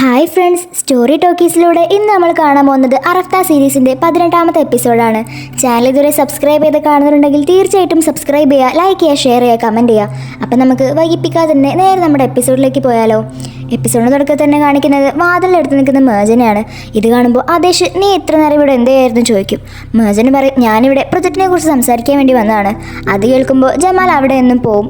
Hi friends, story ടോക്കീസിലൂടെ ഇന്ന് നമ്മൾ കാണാൻ പോകുന്നത് അറഫ്ത സീരീസിൻ്റെ 18ാമത്തെ എപ്പിസോഡാണ്. ചാനൽ ഇതുവരെ സബ്സ്ക്രൈബ് ചെയ്ത് കാണുന്നുണ്ടെങ്കിൽ തീർച്ചയായിട്ടും സബ്സ്ക്രൈബ് ചെയ്യുക, ലൈക്ക് ചെയ്യുക, ഷെയർ ചെയ്യുക, കമൻറ്റ് ചെയ്യുക. അപ്പം നമുക്ക് വൈകിപ്പിക്കാതെ തന്നെ നേരെ നമ്മുടെ എപ്പിസോഡിലേക്ക് പോയാലോ. എപ്പിസോഡിന് തുടക്കത്തിൽ തന്നെ കാണിക്കുന്നത് വാതിലെടുത്ത് നിൽക്കുന്ന മേജനെയാണ്. ഇത് കാണുമ്പോൾ ആദേശ്, നീ ഇത്ര നേരം ഇവിടെ എന്തായിരുന്നു ചോദിക്കും. മേജന് പറയും, ഞാനിവിടെ പ്രൊജക്റ്റിനെ കുറിച്ച് സംസാരിക്കാൻ വേണ്ടി വന്നതാണ്. അത് കേൾക്കുമ്പോൾ ജമാൽ അവിടെ നിന്നും പോവും.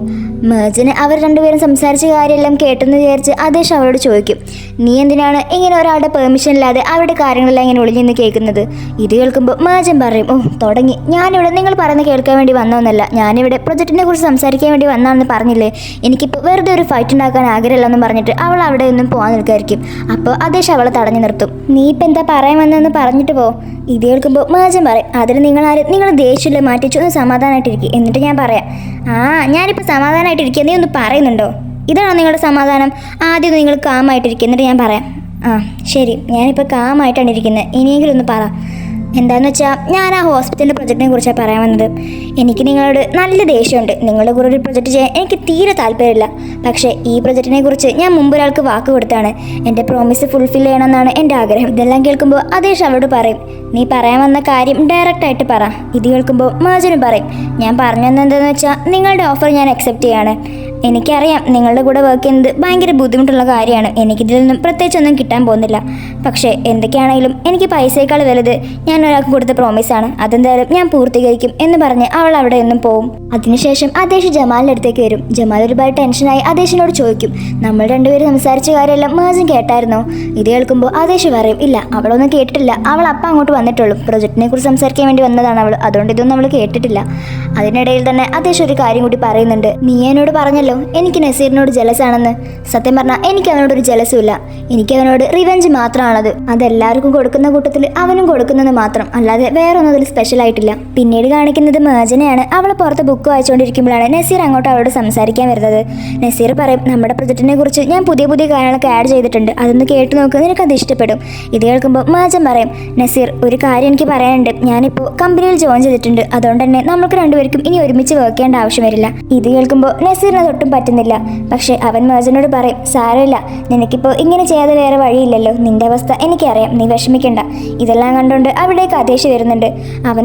മേജന് അവർ രണ്ടുപേരും സംസാരിച്ച കാര്യമെല്ലാം കേട്ടെന്ന് വിചാരിച്ച് ആദേശ് അവരോട് ചോദിക്കും, നീ എന്തിനാണ് ഇങ്ങനെ ഒരാളുടെ പെർമിഷൻ ഇല്ലാതെ അവരുടെ കാര്യങ്ങളെല്ലാം ഇങ്ങനെ ഒളിഞ്ഞെന്ന് കേൾക്കുന്നത്. ഇത് കേൾക്കുമ്പോൾ മേജൻ പറയും, ഓ തുടങ്ങി, ഞാനിവിടെ നിങ്ങൾ പറയുന്നത് കേൾക്കാൻ വേണ്ടി വന്നതെന്നല്ല, ഞാനിവിടെ പ്രൊജക്റ്റിനെ കുറിച്ച് സംസാരിക്കാൻ വേണ്ടി വന്നാണെന്ന് പറഞ്ഞില്ലേ. എനിക്കിപ്പോൾ വെറുതെ ഒരു ഫൈറ്റ് ഉണ്ടാക്കാൻ ആഗ്രഹമില്ലെന്ന് പറഞ്ഞിട്ട് അവൾ അവിടെ ഒന്നും പോകാൻ നിൽക്കായിരിക്കും. അപ്പോൾ ആദേശ് അവളെ തടഞ്ഞു നിർത്തും. നീ ഇപ്പം എന്താ പറയാൻ വന്നതെന്ന് പറഞ്ഞിട്ട് പോ. ഇത് കേൾക്കുമ്പോൾ മേജൻ പറയും, അതിന് നിങ്ങൾ ദേഷ്യമില്ല, മാറ്റിച്ചു ഒന്ന് സമാധാനമായിട്ടിരിക്കും, എന്നിട്ട് ഞാൻ പറയാം. ഞാനിപ്പോൾ സമാധാനമായിട്ടിരിക്കുക, നീ ഒന്ന് പറയുന്നുണ്ടോ? ഇതാണോ നിങ്ങളുടെ സമാധാനം? ആദ്യം നിങ്ങൾ കാമായിട്ടിരിക്കുക, എന്നിട്ട് ഞാൻ പറയാം. ശരി, ഞാനിപ്പോൾ കാമായിട്ടാണ് ഇരിക്കുന്നത്, ഇനിയെങ്കിലും ഒന്ന് പറ. എന്താണെന്ന് വെച്ചാൽ ഞാൻ ആ ഹോസ്പിറ്റലിൻ്റെ പ്രൊജക്റ്റിനെ കുറിച്ചാണ് പറയാൻ വന്നത്. എനിക്ക് നിങ്ങളോട് നല്ല ദേഷ്യമുണ്ട്. നിങ്ങളുടെ കൂടെ ഒരു പ്രൊജക്റ്റ് ചെയ്യാൻ എനിക്ക് തീരെ താല്പര്യമില്ല. പക്ഷേ ഈ പ്രൊജക്റ്റിനെ കുറിച്ച് ഞാൻ മുമ്പ് ഒരാൾക്ക് വാക്ക് കൊടുത്താണ്. എൻ്റെ പ്രോമിസ് ഫുൾഫിൽ ചെയ്യണമെന്നാണ് എൻ്റെ ആഗ്രഹം. ഇതെല്ലാം കേൾക്കുമ്പോൾ ആദേശ് അവരോട് പറയും, നീ പറയാൻ വന്ന കാര്യം ഡയറക്റ്റായിട്ട് പറ. ഇത് കേൾക്കുമ്പോൾ മേജനും പറയും, ഞാൻ പറഞ്ഞു തന്നെന്താണെന്ന് വെച്ചാൽ നിങ്ങളുടെ ഓഫർ ഞാൻ അക്സെപ്റ്റ് ചെയ്യാണ്. എനിക്കറിയാം നിങ്ങളുടെ കൂടെ വർക്ക് ചെയ്യുന്നത് ഭയങ്കര ബുദ്ധിമുട്ടുള്ള കാര്യമാണ്. എനിക്കിതിൽ നിന്നും പ്രത്യേകിച്ചൊന്നും കിട്ടാൻ പോകുന്നില്ല. പക്ഷേ എന്തൊക്കെയാണെങ്കിലും എനിക്ക് പൈസയേക്കാൾ വലുത് ഞാൻ ഒരാൾക്ക് കൊടുത്ത പ്രോമിസാണ്. അതെന്തായാലും ഞാൻ പൂർത്തീകരിക്കും എന്ന് പറഞ്ഞ് അവൾ അവിടെ നിന്നും പോവും. അതിനുശേഷം ആദേശ് ജമാലിൻ്റെ അടുത്തേക്ക് വരും. ജമാൽ ഒരുപാട് ടെൻഷനായി ആദേശിനോട് ചോദിക്കും, നമ്മൾ രണ്ടുപേരും സംസാരിച്ച കാര്യമെല്ലാം മേജൻ കേട്ടായിരുന്നോ? ഇത് കേൾക്കുമ്പോൾ ആദേശ് പറയും, ഇല്ല, അവളൊന്നും കേട്ടിട്ടില്ല. അവൾ അപ്പം അങ്ങോട്ട് വന്നിട്ടുള്ളൂ. പ്രൊജക്റ്റിനെ കുറിച്ച് സംസാരിക്കാൻ വേണ്ടി വന്നതാണ് അവൾ, അതുകൊണ്ട് ഇതൊന്നും അവൾ കേട്ടിട്ടില്ല. അതിനിടയിൽ തന്നെ ആദേശ് ഒരു കാര്യം കൂടി പറയുന്നുണ്ട്. നീ എന്നോട് പറഞ്ഞല്ലോ എനിക്ക് നസീറിനോട് ജലസ് ആണെന്ന്. സത്യം പറഞ്ഞാൽ എനിക്ക് അവനോടൊരു ജലസും ഇല്ല. എനിക്ക് അവനോട് റിവെഞ്ച് മാത്രമാണത്. അതെല്ലാവർക്കും കൊടുക്കുന്ന കൂട്ടത്തിൽ അവനും കൊടുക്കുന്നത് മാത്രം, അല്ലാതെ വേറൊന്നും അതിൽ സ്പെഷ്യൽ ആയിട്ടില്ല. പിന്നീട് കാണിക്കുന്നത് മേജനെയാണ്. അവൾ പുറത്ത് ബുക്ക് വായിച്ചുകൊണ്ടിരിക്കുമ്പോഴാണ് നസീർ അങ്ങോട്ട് അവളോട് സംസാരിക്കാൻ വരുന്നത്. നസീർ പറയും, നമ്മുടെ പ്രൊജക്റ്റിനെ കുറിച്ച് ഞാൻ പുതിയ കാര്യങ്ങളൊക്കെ ആഡ് ചെയ്തിട്ടുണ്ട്, അതൊന്ന് കേട്ട് നോക്ക്, നിനക്കത് ഇഷ്ടപ്പെടും. ഇത് കേൾക്കുമ്പോൾ മേജൻ പറയും, നസീർ, ഒരു കാര്യം എനിക്ക് പറയാനുണ്ട്. ഞാനിപ്പോൾ കമ്പനിയിൽ ജോയിൻ ചെയ്തിട്ടുണ്ട്, അതുകൊണ്ട് തന്നെ നമുക്ക് രണ്ടുപേർക്കും ഇനി ഒരുമിച്ച് വർക്ക് ചെയ്യേണ്ട ആവശ്യം വരില്ല. ഇത് കേൾക്കുമ്പോൾ നസീറിന് ഒട്ടും പറ്റുന്നില്ല. പക്ഷെ അവൻ മേജനോട് പറയും, സാരമില്ല, നിനക്കിപ്പോൾ ഇങ്ങനെ ചെയ്യാതെ വേറെ വഴിയില്ലല്ലോ. നിന്റെ അവസ്ഥ എനിക്കറിയാം, നീ വിഷമിക്കണ്ട. ഇതെല്ലാം കണ്ടുകൊണ്ട് അവിടേക്ക് ആദേശ് വരുന്നുണ്ട്.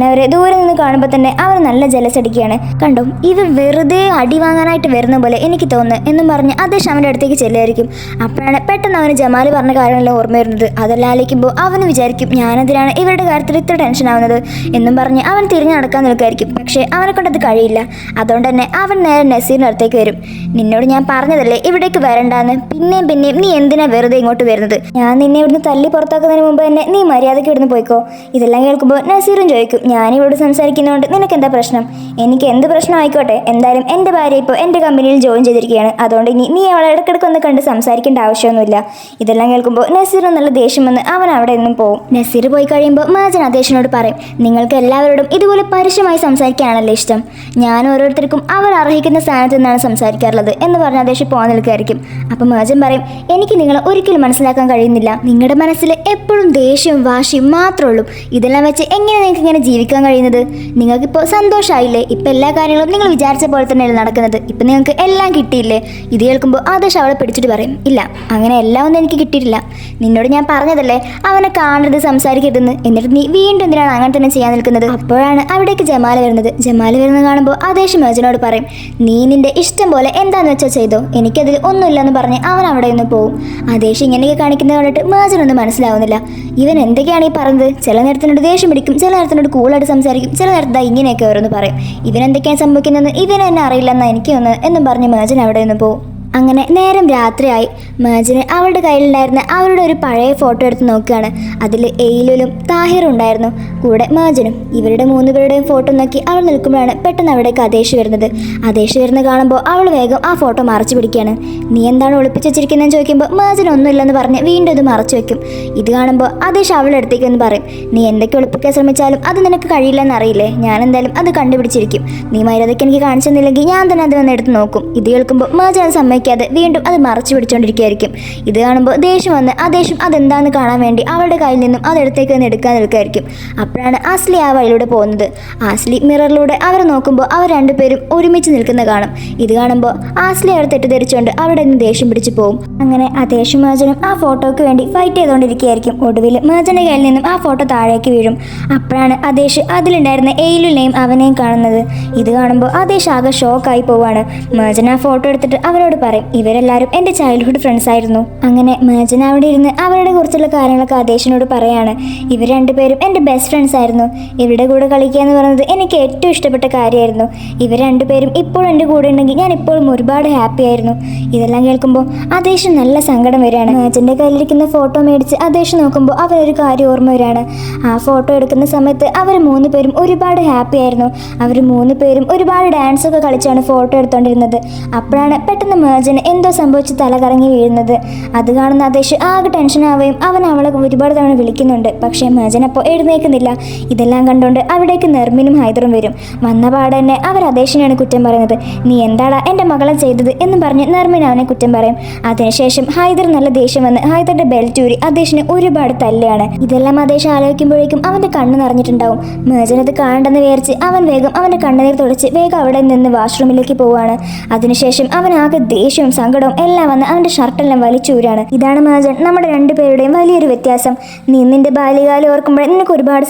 അവരെ ദൂരെ നിന്ന് കാണുമ്പോൾ തന്നെ അവൻ നല്ല ജലസ് അടിക്കുകയാണ്. കണ്ടോ, ഇവ വെറുതെ അടി വാങ്ങാനായിട്ട് വരുന്ന പോലെ എനിക്ക് തോന്നുന്നു എന്നും പറഞ്ഞ് ആദേശ് അവൻ്റെ അടുത്തേക്ക് ചെല്ലുമായിരിക്കും. അപ്പോഴാണ് പെട്ടെന്ന് അവന് ജമാൽ പറഞ്ഞ കാര്യങ്ങളെല്ലാം ഓർമ്മ വരുന്നത്. അതെല്ലാം ആലോചിക്കുമ്പോൾ അവന് വിചാരിക്കും, ഞാനെന്തിനാണ് ഇവരുടെ കാര്യത്തിൽ ഇത്ര ടെൻഷൻ ആവുന്നത് എന്നും പറഞ്ഞ് അവൻ തിരിഞ്ഞു നടക്കാൻ നിൽക്കുമായിരിക്കും. പക്ഷേ അവനെ കൊണ്ടത് കഴിയില്ല. അതുകൊണ്ട് തന്നെ അവൻ നേരെ നസീറിൻ്റെ അടുത്തേക്ക് വരും. നിന്നോട് ഞാൻ പറഞ്ഞതല്ലേ ഇവിടേക്ക് വരണ്ടാന്ന്, പിന്നെയും നീ എന്തിനാ വെറുതെ ഇങ്ങോട്ട് വരുന്നത്? ഞാൻ നിന്നെ ഇവിടുന്ന് തല്ലി പുറത്താക്കുന്നതിന് മുമ്പ് തന്നെ നീ മര്യാദയ്ക്ക് ഇവിടുന്ന് പോയിക്കോ. ഇതെല്ലാം കേൾക്കുമ്പോൾ നസീറും ചോദിക്കും, ഞാനിവിടെ സംസാരിക്കുന്നതുകൊണ്ട് നിനക്ക് എന്താ പ്രശ്നം? എനിക്ക് എന്ത് പ്രശ്നം ആയിക്കോട്ടെ, എന്തായാലും എൻ്റെ ഭാര്യ ഇപ്പോൾ എൻ്റെ കമ്പനിയിൽ ജോയിൻ ചെയ്തിരിക്കുകയാണ്, അതുകൊണ്ട് നീ അവളെ ഇടയ്ക്കിടയ്ക്ക് ഒന്ന് കണ്ട് സംസാരിക്കേണ്ട ആവശ്യമൊന്നുമില്ല. ഇതെല്ലാം കേൾക്കുമ്പോൾ നസീർ നല്ല ദേഷ്യം വന്ന് അവൻ അവിടെ നിന്നും പോകും. നസീർ പോയി കഴിയുമ്പോൾ മേജൻ ആദേശിനോട് പറയും, നിങ്ങൾക്ക് എല്ലാവരോടും ഇതുപോലെ പരുഷമായി സംസാരിക്കാനല്ലേ ഇഷ്ടം? ഞാൻ ഓരോരുത്തർക്കും അവർ അർഹിക്കുന്ന സ്ഥാനത്ത് നിന്നാണ് സംസാരിക്കാറുള്ളത് എന്ന് പറഞ്ഞ ആദേശ് പോകാൻ നിൽക്കുകയായിരിക്കും. അപ്പം മേജൻ പറയും, എനിക്ക് നിങ്ങളെ ഒരിക്കലും മനസ്സിലാക്കാൻ കഴിയുന്നില്ല. നിങ്ങളുടെ മനസ്സിൽ എപ്പോഴും ദേഷ്യവും വാശിയും മാത്രമേ ഉള്ളൂ. ഇതെല്ലാം വെച്ച് എങ്ങനെ നിങ്ങൾക്ക് ഇങ്ങനെ ജീവിക്കാൻ കഴിയുന്നത്? നിങ്ങൾക്കിപ്പോൾ സന്തോഷമായില്ലേ? ഇപ്പം എല്ലാ കാര്യങ്ങളും നിങ്ങൾ വിചാരിച്ച പോലെ തന്നെയല്ലേ നടക്കുന്നത്? ഇപ്പം നിങ്ങൾക്ക് എല്ലാം കിട്ടിയില്ലേ? ഇത് കേൾക്കുമ്പോൾ ആദേശ് അവളെ പിടിച്ചിട്ട് പറയും, ഇല്ല, അങ്ങനെ എല്ലാം ഒന്നും എനിക്ക് കിട്ടിയിട്ടില്ല. നിന്നോട് ഞാൻ പറഞ്ഞതല്ലേ അവനെ കാണരുത്, സംസാരിക്കരുതെന്ന്. എന്നിട്ട് നീ വീണ്ടും എന്തിനാണ് അങ്ങനെ തന്നെ ചെയ്യാൻ നിൽക്കുന്നത്? അപ്പോഴാണ് അവിടേക്ക് ജമാൽ വരുന്നത്. ജമാൽ വരുന്നത് കാണുമ്പോൾ ആദേശ് മേജനോട് പറയും, നീ നിന്റെ ഇഷ്ടം പോലെ എന്താന്ന് വെച്ചാൽ ചെയ്തോ, എനിക്കതിൽ ഒന്നുമില്ലെന്ന് പറഞ്ഞ് അവൻ അവിടെ നിന്ന് പോകും. ആദേശ് ഇങ്ങനെയൊക്കെ കാണിക്കുന്നത് കണ്ടിട്ട് മേജനൊന്നും മനസ്സിലാവുന്നില്ല. ഇവൻ എന്തൊക്കെയാണ് ഈ പറഞ്ഞത്? ചില നേരത്തിനോട് ദേഷ്യം പിടിക്കും, ചില നേരത്തിനോട് കൂളായിട്ട് സംസാരിക്കും, ചില നേരത്തെ ഇങ്ങനെയൊക്കെ ഓരോന്ന് പറയും. ഇവൻ എന്തൊക്കെയാണ് സംഭവിക്കുന്നതെന്ന് ഇവൻ എന്നെ അറിയില്ലെന്നാണ് എനിക്ക് തോന്നുന്നത് എന്നും പറഞ്ഞ് മേജൻ അവിടെ നിന്ന് പോകും. അങ്ങനെ നേരം രാത്രിയായി. മേജന് അവളുടെ കയ്യിലുണ്ടായിരുന്ന അവരുടെ ഒരു പഴയ ഫോട്ടോ എടുത്ത് നോക്കുകയാണ്. അതിൽ എയിലും താഹിറും ഉണ്ടായിരുന്നു, കൂടെ മേജനും. ഇവരുടെ 3 പേരുടെയും ഫോട്ടോ നോക്കി അവൾ നിൽക്കുമ്പോഴാണ് പെട്ടെന്ന് അവിടേക്ക് ആദേശ് വരുന്നത്. ആദേശ് വരുന്ന കാണുമ്പോൾ അവൾ വേഗം ആ ഫോട്ടോ മറച്ചു പിടിക്കുകയാണ്. നീ എന്താണ് ഒളിപ്പിച്ച് വെച്ചിരിക്കുന്നതെന്ന് ചോദിക്കുമ്പോൾ മേജൻ ഒന്നുമില്ലെന്ന് പറഞ്ഞ് വീണ്ടും ഇത് മറച്ചു വെക്കും. ഇത് കാണുമ്പോൾ ആദേശ് അവളുടെ അടുത്തേക്ക് ഒന്ന് പറയും, നീ എന്തൊക്കെ ഒളിപ്പിക്കാൻ ശ്രമിച്ചാലും അത് നിനക്ക് കഴിയില്ലെന്ന് അറിയില്ലേ? ഞാൻ എന്തായാലും അത് കണ്ടുപിടിച്ചിരിക്കും. നീ മര്യാദയ്ക്ക് എനിക്ക് കാണിച്ചു തന്നില്ലെങ്കിൽ ഞാൻ തന്നെ അത് വന്ന് എടുത്ത് നോക്കും. ഇത് കേൾക്കുമ്പോൾ മേജൻ അത് സമ്മതിക്കും. വിചാരിക്കാതെ വീണ്ടും അത് മറച്ചു പിടിച്ചുകൊണ്ടിരിക്കുകയായിരിക്കും. ഇത് കാണുമ്പോൾ ദേഷ്യം വന്ന് ആ ദേഷ്യം അതെന്താണെന്ന് കാണാൻ വേണ്ടി അവളുടെ കയ്യിൽ നിന്നും അതെടുത്തേക്ക് വന്ന് എടുക്കാൻ നിൽക്കുകയായിരിക്കും. അപ്പോഴാണ് ആസ്ലി ആ വഴിയിലൂടെ പോകുന്നത്. ആസ്ലി മിററിലൂടെ അവർ നോക്കുമ്പോൾ അവർ രണ്ടുപേരും ഒരുമിച്ച് നിൽക്കുന്ന കാണും. ഇത് കാണുമ്പോൾ ആസ്ലി അവർ തെറ്റിദ്ധരിച്ചുകൊണ്ട് അവിടെ നിന്ന് ദേഷ്യം പിടിച്ചു പോകും. അങ്ങനെ അതേഷും മേജനും ആ ഫോട്ടോയ്ക്ക് വേണ്ടി ഫൈറ്റ് ചെയ്തുകൊണ്ടിരിക്കുകയായിരിക്കും. ഒടുവിൽ മേജന്റെ കയ്യിൽ നിന്നും ആ ഫോട്ടോ താഴേക്ക് വീഴും. അപ്പോഴാണ് അതേഷ് അതിലുണ്ടായിരുന്ന എയിലുനെയും അവനെയും കാണുന്നത്. ഇത് കാണുമ്പോൾ അതേഷ് ആകെ ഷോക്കായി പോവാണ്. മേജൻ ആ ഫോട്ടോ എടുത്തിട്ട് അവരോട് പറയും, ഇവരെല്ലാവരും എൻ്റെ ചൈൽഡ്ഹുഡ് ഫ്രണ്ട്സ് ആയിരുന്നു. അങ്ങനെ മേജൻ അവിടെ ഇരുന്ന് അവരുടെ കുറിച്ചുള്ള കാര്യങ്ങളൊക്കെ അതേഷിനോട് പറയാണ്. ഇവർ രണ്ടുപേരും എൻ്റെ ബെസ്റ്റ് ഫ്രണ്ട്സ് ആയിരുന്നു. ഇവരുടെ കൂടെ കളിക്കുക എന്ന് പറയുന്നത് എനിക്ക് ഏറ്റവും ഇഷ്ടപ്പെട്ട കാര്യമായിരുന്നു. ഇവർ രണ്ടുപേരും ഇപ്പോഴും എൻ്റെ കൂടെ ഉണ്ടെങ്കിൽ ഞാൻ ഇപ്പോഴും ഒരുപാട് ഹാപ്പി ആയിരുന്നു. ഇതെല്ലാം കേൾക്കുമ്പോൾ അതേഷ് നല്ല സങ്കടം വരികയാണ്. മേജൻ്റെ കയ്യിലിരിക്കുന്ന ഫോട്ടോ മേടിച്ച് അതേഷ് നോക്കുമ്പോൾ അവരൊരു കാര്യം ഓർമ്മ വരികയാണ്. ആ ഫോട്ടോ എടുക്കുന്ന സമയത്ത് അവർ 3 പേരും ഒരുപാട് ഹാപ്പി ആയിരുന്നു. അവർ 3 പേരും ഒരുപാട് ഡാൻസൊക്കെ കളിച്ചാണ് ഫോട്ടോ എടുത്തുകൊണ്ടിരുന്നത്. അപ്പോഴാണ് പെട്ടെന്ന് മേജന് എന്തോ സംഭവിച്ച് തല കറങ്ങി വീഴുന്നത്. അത് കാണുന്ന അതേഷ് ആകെ ടെൻഷനാവുകയും അവൻ അവളെ ഒരുപാട് തവണ വിളിക്കുന്നുണ്ട്. പക്ഷേ മേജൻ അപ്പോൾ എഴുന്നേൽക്കുന്നില്ല. ഇതെല്ലാം കണ്ടുകൊണ്ട് അവിടേക്ക് നെർമിനും ഹൈദറും വരും. വന്ന പാടെ തന്നെ അവർ അതേഷിനെയാണ് കുറ്റം പറയുന്നത്. നീ എന്താടാ എൻ്റെ മകളെ ചെയ്തത് എന്നും പറഞ്ഞ് നെർമിൻ അവനെ കുറ്റം പറയും. അതിനുശേഷം ഹൈദർ നല്ല ദേഷ്യം വന്ന് ഹൈദറിന്റെ ബെൽറ്റ് ഊരി അതേഷിനെ ഒരുപാട് തല്ലുകയാണ്. ഇതെല്ലാം അതേഷ് ആലോചിക്കുമ്പോഴേക്കും അവന്റെ കണ്ണ് നിറഞ്ഞിട്ടുണ്ടാവും. മേജൻ അത് കാണണ്ടെന്ന് വിചാരിച്ച് അവൻ വേഗം അവന്റെ കണ്ണുനീർ തുടച്ച് വേഗം അവിടെ നിന്ന് വാഷ്റൂമിലേക്ക് പോവുകയാണ്. അതിനുശേഷം അവൻ ആകെ ദേഷ്യവും സങ്കടവും എല്ലാം വന്ന് അവന്റെ ഷർട്ടെല്ലാം വലിച്ചൂരാണ്. ഇതാണ് മേജൻ നമ്മുടെ രണ്ടുപേരുടെയും വലിയൊരു വ്യത്യാസം. നീ നിന്റെ ബാല്യകാലം ഓർക്കുമ്പോൾ നിനക്ക് ഒരുപാട്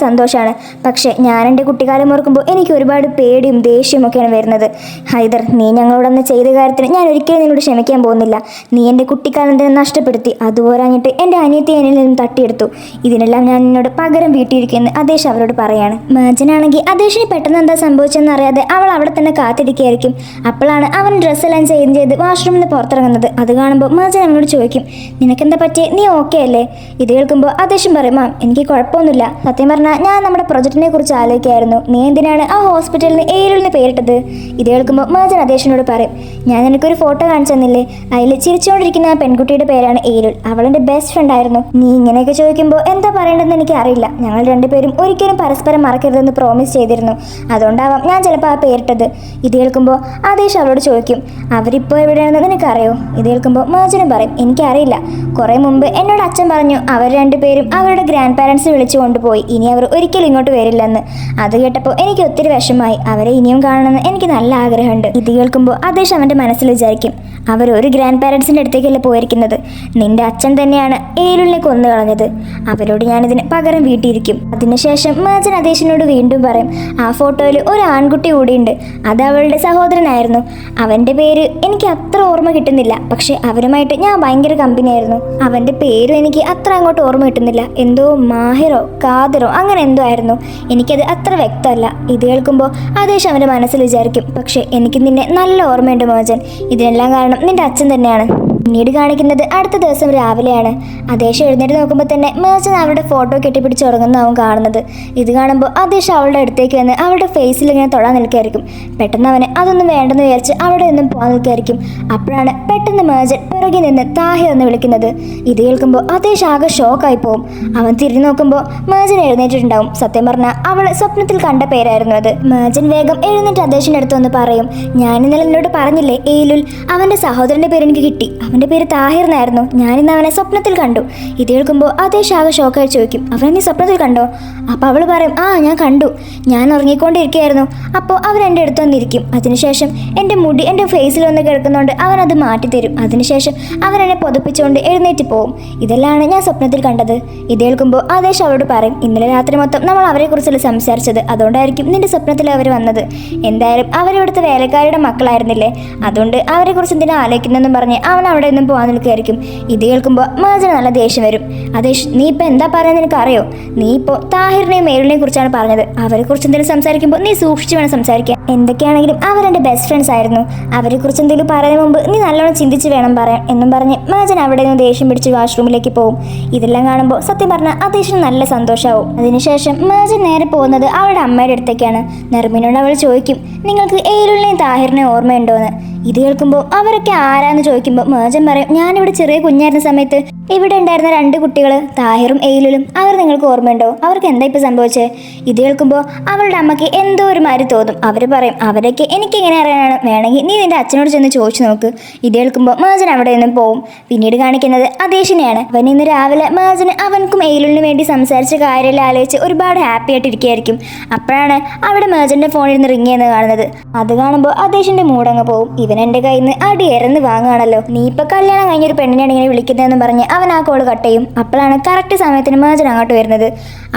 സന്തോഷമാണ്. പക്ഷേ ഞാൻ എൻ്റെ കുട്ടിക്കാലം ഓർക്കുമ്പോൾ എനിക്ക് ഒരുപാട് പേടിയും ദേഷ്യവും ഒക്കെയാണ് വരുന്നത്. ഹൈദർ, നീ ഞങ്ങളോടന്ന് ചെയ്ത കാര്യത്തിന് ഞാൻ ഒരിക്കലും നിന്നോട് ക്ഷമിക്കാൻ പോകുന്നില്ല. നീ എൻ്റെ കുട്ടിക്കാലം തന്നെ നഷ്ടപ്പെടുത്തി. അതുപോരാഞ്ഞിട്ട് എൻ്റെ അനിയത്തി എന്നിൽ നിന്നും തട്ടിയെടുത്തു. ഇതിനെല്ലാം ഞാൻ നിന്നോട് പകരം വീട്ടിയിരിക്കുമെന്ന് അതേഷ് അവരോട് പറയാണ്. മേജനാണെങ്കിൽ അതേഷിന് പെട്ടെന്ന് എന്താ സംഭവിച്ചെന്ന് അറിയാതെ അവൾ അവിടെ തന്നെ കാത്തിരിക്കുകയായിരിക്കും. അപ്പോഴാണ് അവൻ ഡ്രസ്സെല്ലാം ചേഞ്ച് ചെയ്ത് വാഷ്റൂമിൽ നിന്ന് പുറത്തിറങ്ങുന്നത്. അത് കാണുമ്പോൾ മേജൻ അവനോട് ചോദിക്കും, നിനക്കെന്താ പറ്റിയേ, നീ ഓക്കെ അല്ലേ? ഇത് കേൾക്കുമ്പോൾ അതേഷും പറയും, എനിക്ക് കുഴപ്പമൊന്നുമില്ല. സത്യം പറഞ്ഞാൽ ഞാൻ നമ്മുടെ പ്രൊജക്റ്റിനെ കുറിച്ച് ആലോചിക്കായിരുന്നു. നീ എന്തിനാണ് ആ ഹോസ്പിറ്റലിന് ഏലുലിന് പേരിട്ടത്? ഇത് കേൾക്കുമ്പോൾ മേജൻ അതേഷിനോട് പറയും, ഞാൻ നിനക്കൊരു ഫോട്ടോ കാണിച്ചു തന്നില്ലേ, അതിൽ ചിരിച്ചുകൊണ്ടിരിക്കുന്ന ആ പെൺകുട്ടിയുടെ പേരാണ് ഏലുൽ. അവളെൻ്റെ ബെസ്റ്റ് ഫ്രണ്ട് ആയിരുന്നു. നീ ഇങ്ങനെയൊക്കെ ചോദിക്കുമ്പോൾ എന്താ പറയേണ്ടതെന്ന് എനിക്ക് അറിയില്ല. ഞങ്ങൾ രണ്ടുപേരും ഒരിക്കലും പരസ്പരം മറക്കരുതെന്ന് പ്രോമിസ് ചെയ്തിരുന്നു. അതുകൊണ്ടാവാം ഞാൻ ചിലപ്പോൾ ആ പേരിട്ടത്. ഇത് കേൾക്കുമ്പോൾ അതേഷ് അവളോട് ചോദിക്കും, അവരിപ്പോൾ എവിടെയാണെന്ന് നിനക്കറിയോ? ഇത് കേൾക്കുമ്പോൾ മേജനും പറയും, എനിക്കറിയില്ല. കുറേ മുമ്പ് എന്നോട് അച്ഛൻ പറഞ്ഞു അവർ രണ്ടുപേരും അവരുടെ ഗ്രാൻഡ് പാരൻസ് വിളിച്ചു കൊണ്ടുപോയി. ഇനി അവർ ഒരിക്കലും ഇങ്ങോട്ട് വരില്ലെന്ന്. അത് കേട്ടപ്പോൾ എനിക്ക് ഒത്തിരി വിഷമമായി. അവരെ ഇനിയും കാണണമെന്ന് എനിക്ക് നല്ല ആഗ്രഹമുണ്ട്. ഇത് കേൾക്കുമ്പോൾ അതേഷ് അവൻ്റെ മനസ്സിൽ വിചാരിക്കും, അവർ ഒരു ഗ്രാൻഡ് പാരൻസിൻ്റെ അടുത്തേക്കല്ലേ പോയിരിക്കുന്നത്. നിന്റെ അച്ഛൻ തന്നെയാണ് ഏലുലിനെ കൊന്നു കളഞ്ഞത്. അവരോട് ഞാനിതിന് പകരം വീട്ടിയിരിക്കും. അതിനുശേഷം മേജൻ അതേഷിനോട് വീണ്ടും പറയും, ആ ഫോട്ടോയിൽ ഒരു ആൺകുട്ടി കൂടിയുണ്ട്. അത് അവളുടെ സഹോദരനായിരുന്നു. അവൻ്റെ പേര് എനിക്ക് അത്ര ഓർമ്മ കിട്ടുന്നില്ല. പക്ഷെ അവരുമായിട്ട് ഞാൻ ഭയങ്കര കമ്പനിയായിരുന്നു. അവൻ്റെ പേരും എനിക്ക് അത്ര അങ്ങോട്ട് ഓർമ്മ കിട്ടുന്നില്ല. എന്തോ മാഹിറോ കാദിറോ അങ്ങനെ എന്തോ ആയിരുന്നു. എനിക്കത് അത്ര വ്യക്തമല്ല. ഇത് കേൾക്കുമ്പോൾ അതേഷ് അവൻ്റെ മനസ്സിൽ വിചാരിക്കും, പക്ഷെ എനിക്ക് നിന്നെ നല്ല ഓർമ്മയുണ്ട് മേജൻ. ഇതിനെല്ലാം കാരണം നിന്റെ അച്ഛൻ തന്നെയാണ്. പിന്നീട് കാണിക്കുന്നത് അടുത്ത ദിവസം രാവിലെയാണ്. അതേഷ് എഴുന്നേറ്റ് നോക്കുമ്പോൾ തന്നെ മേജൻ അവളുടെ ഫോട്ടോ കെട്ടിപ്പിടിച്ച് തുടങ്ങുന്നതാവും കാണുന്നത്. ഇത് കാണുമ്പോൾ അതേഷ് അവളുടെ അടുത്തേക്ക് വന്ന് അവളുടെ ഫേസിൽ ഇങ്ങനെ തൊടാൻ നിൽക്കുകയായിരിക്കും. പെട്ടെന്ന് അവനെ അതൊന്നും വേണ്ടെന്ന് വിചാരിച്ച് അവിടെ നിന്നും പോകാൻ നിൽക്കുകയായിരിക്കും. അപ്പോഴാണ് പെട്ടെന്ന് മേജൻ പിറകിൽ നിന്ന് താഹിർ എന്ന് വിളിക്കുന്നത്. ഇത് കേൾക്കുമ്പോൾ അതേഷ് ആകെ ഷോക്കായി പോകും. അവൻ തിരിഞ്ഞു നോക്കുമ്പോൾ മേജൻ എഴുന്നേറ്റിട്ടുണ്ടാവും. സത്യം പറഞ്ഞാൽ അവൾ സ്വപ്നത്തിൽ കണ്ട പേരായിരുന്നു അത്. മേജൻ വേഗം എഴുന്നേറ്റ് അതേഷിൻ്റെ അടുത്ത് വന്ന് പറയും, ഞാൻ ഇന്നലെ എന്നോട് പറഞ്ഞില്ലേ ഏലുൽ, അവൻ്റെ സഹോദരൻ്റെ പേര് എനിക്ക് കിട്ടി. അവൻ്റെ പേര് താഹിർ എന്നായിരുന്നു. ഞാനിന്ന് അവനെ സ്വപ്നത്തിൽ കണ്ടു. ഇത് കേൾക്കുമ്പോൾ അതേഷ് ആകെ ഷോക്കായി ചോദിക്കും, അവനെ നീ സ്വപ്നത്തിൽ കണ്ടോ? അപ്പോൾ അവൾ പറയും, ആ ഞാൻ കണ്ടു. ഞാൻ ഉറങ്ങിക്കൊണ്ടിരിക്കുകയായിരുന്നു. അപ്പോൾ അവൻ എൻ്റെ അടുത്ത് വന്നിരിക്കും. അതിനുശേഷം എൻ്റെ മുടി എൻ്റെ ഫേസിൽ വന്ന് കിടക്കുന്നതുകൊണ്ട് അവൻ അത് മാറ്റിത്തരും. അതിനുശേഷം അവൻ എന്നെ പൊതുപ്പിച്ചുകൊണ്ട് എഴുന്നേറ്റ് പോവും. ഇതെല്ലാം ഞാൻ സ്വപ്നത്തിൽ കണ്ടത്. ഇത് കേൾക്കുമ്പോൾ അതേഷ് അവളോട് പറയും, ഇന്നലെ രാത്രി മൊത്തം നമ്മൾ അവരെക്കുറിച്ചല്ല സംസാരിച്ചത്. അതുകൊണ്ടായിരിക്കും നിന്റെ സ്വപ്നത്തിൽ അവർ വന്നത്. എന്തായാലും അവരിവിടുത്തെ വേലക്കാരുടെ മക്കളായിരുന്നില്ലേ, അതുകൊണ്ട് അവരെക്കുറിച്ച് എന്തിനാ ആലോചിക്കുന്നതെന്നും പറഞ്ഞ് അവൻ അവിടെ നിന്നും പോകാൻ നിൽക്കുകയായിരിക്കും. ഇത് കേൾക്കുമ്പോൾ മേജന് നല്ല ദേഷ്യം വരും. അതേഷ്, നീ ഇപ്പോൾ എന്താ പറയുന്നത് നിനക്കറിയോ? നീ ഇപ്പോൾ താഹിറിനെയും മേലുലിനെയും കുറിച്ചാണ് പറഞ്ഞത്. അവരെക്കുറിച്ച് എന്തെങ്കിലും സംസാരിക്കുമ്പോൾ നീ സൂക്ഷിച്ച് വേണം സംസാരിക്കാൻ. എന്തൊക്കെയാണെങ്കിലും അവരെൻ്റെ ബെസ്റ്റ് ഫ്രണ്ട്സ് ആയിരുന്നു. അവരെക്കുറിച്ച് എന്തെങ്കിലും പറയുന്നതിന് മുമ്പ് നീ നല്ലോണം ചിന്തിച്ച് വേണം പറയാൻ എന്നും പറഞ്ഞ് മേജൻ അവിടെ നിന്ന് ദേഷ്യം പിടിച്ച് വാഷ്റൂമിലേക്ക് പോകും. ഇതെല്ലാം കാണുമ്പോൾ സത്യം പറഞ്ഞാൽ അതേഷിന് നല്ല സന്തോഷമാവും. അതിനുശേഷം മേജൻ നേരെ പോകുന്നത് അവളുടെ അമ്മയുടെ അടുത്തേക്കാണ്. നെർമിനോട് അവൾ ചോദിക്കും, നിങ്ങൾക്ക് ഏലുലിനെയും താഹിറിനെയും ഓർമ്മയുണ്ടോയെന്ന്. ഇത് കേൾക്കുമ്പോൾ അവരൊക്കെ ആരാന്ന് ചോദിക്കുമ്പോൾ മേജൻ പറയും, ഞാനിവിടെ ചെറിയ കുഞ്ഞായിരുന്ന സമയത്ത് ഇവിടെ ഉണ്ടായിരുന്ന 2 കുട്ടികൾ താഹിറും ഏലുലും, അവർ നിങ്ങൾക്ക് ഓർമ്മയുണ്ടോ? അവർക്ക് എന്താ ഇപ്പോൾ സംഭവിച്ചത്? ഇത് കേൾക്കുമ്പോൾ അവളുടെ അമ്മയ്ക്ക് എന്തോ ഒരു മാതിരി തോന്നും. അവർ പറയും അവരൊക്കെ എനിക്കെങ്ങനെ അറിയാനാണ്, വേണമെങ്കിൽ നീ നിന്റെ അച്ഛനോട് ചെന്ന് ചോദിച്ചു നോക്ക്. ഇത് കേൾക്കുമ്പോൾ മേജൻ അവിടെ നിന്നും പോവും. പിന്നീട് കാണിക്കുന്നത് അദേശിനെയാണ്. അവൻ ഇന്ന് രാവിലെ മേജന് അവൻക്കും എയിലുളിന് വേണ്ടി സംസാരിച്ച കാര്യമെല്ലാം ആലോചിച്ച് ഒരുപാട് ഹാപ്പി ആയിട്ടിരിക്കുകയായിരിക്കും. അപ്പോഴാണ് അവിടെ മേജന്റെ ഫോണിൽ നിന്ന് റിങ് ചെയ്യുന്നത് കാണുന്നത്. അത് കാണുമ്പോൾ അദേശിന്റെ മൂടങ്ങ് പോവും. ഇവൻ എൻ്റെ കയ്യിൽ നിന്ന് അടി ഇറന്ന് വാങ്ങുകയാണല്ലോ, നീ ഇപ്പൊ കല്യാണം കഴിഞ്ഞൊരു പെണ്ണിനെയാണ് ഇങ്ങനെ വിളിക്കുന്നതെന്ന് പറഞ്ഞ് അവൻ ആ കോള് കട്ട് ചെയ്യും. അപ്പോഴാണ് കറക്റ്റ് സമയത്തിന് മേജൻ അങ്ങോട്ട് വരുന്നത്.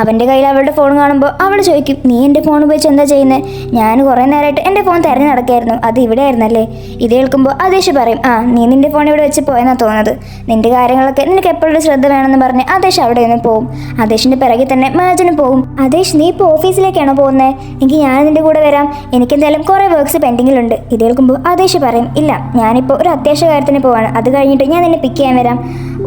അവന്റെ കയ്യിൽ അവളുടെ ഫോൺ കാണുമ്പോൾ അവൾ ചോദിക്കും, നീ എൻ്റെ ഫോൺ ഉപയോഗിച്ച് എന്താ ചെയ്യുന്നത്? ഞാൻ കുറേ നേരമായിട്ട് എൻ്റെ ഫോൺ തിരഞ്ഞു നടക്കായിരുന്നു, അത് ഇവിടെ ആയിരുന്നല്ലേ? ഇത് കേൾക്കുമ്പോൾ അദേശ് പറയും, ആ നീ നിന്റെ ഫോൺ ഇവിടെ വെച്ച് പോയെന്നാ തോന്നുന്നത്, നിന്റെ കാര്യങ്ങളൊക്കെ നിനക്ക് എപ്പോഴും ശ്രദ്ധ വേണമെന്ന് പറഞ്ഞ് അദേശ് അവിടെ നിന്ന് പോവും. അദേശിന്റെ പിറകെ തന്നെ മേജനും പോവും. അദേശ് നീ ഇപ്പോൾ ഓഫീസിലേക്കാണോ പോകുന്നത്? എനിക്ക് ഞാൻ നിന്റെ കൂടെ വരാം, എനിക്കെന്തായാലും കുറേ വർക്ക്സ് പെൻഡിങ്ങിലുണ്ട്. ഇത് കേൾക്കുമ്പോൾ അദേശ് പറയും, ഇല്ല ഞാനിപ്പോൾ ഒരു അത്യാവശ്യ കാര്യത്തിന് പോവാണ്, അത് കഴിഞ്ഞിട്ട് ഞാൻ നിന്നെ പിക്ക് ചെയ്യാൻ വരാം.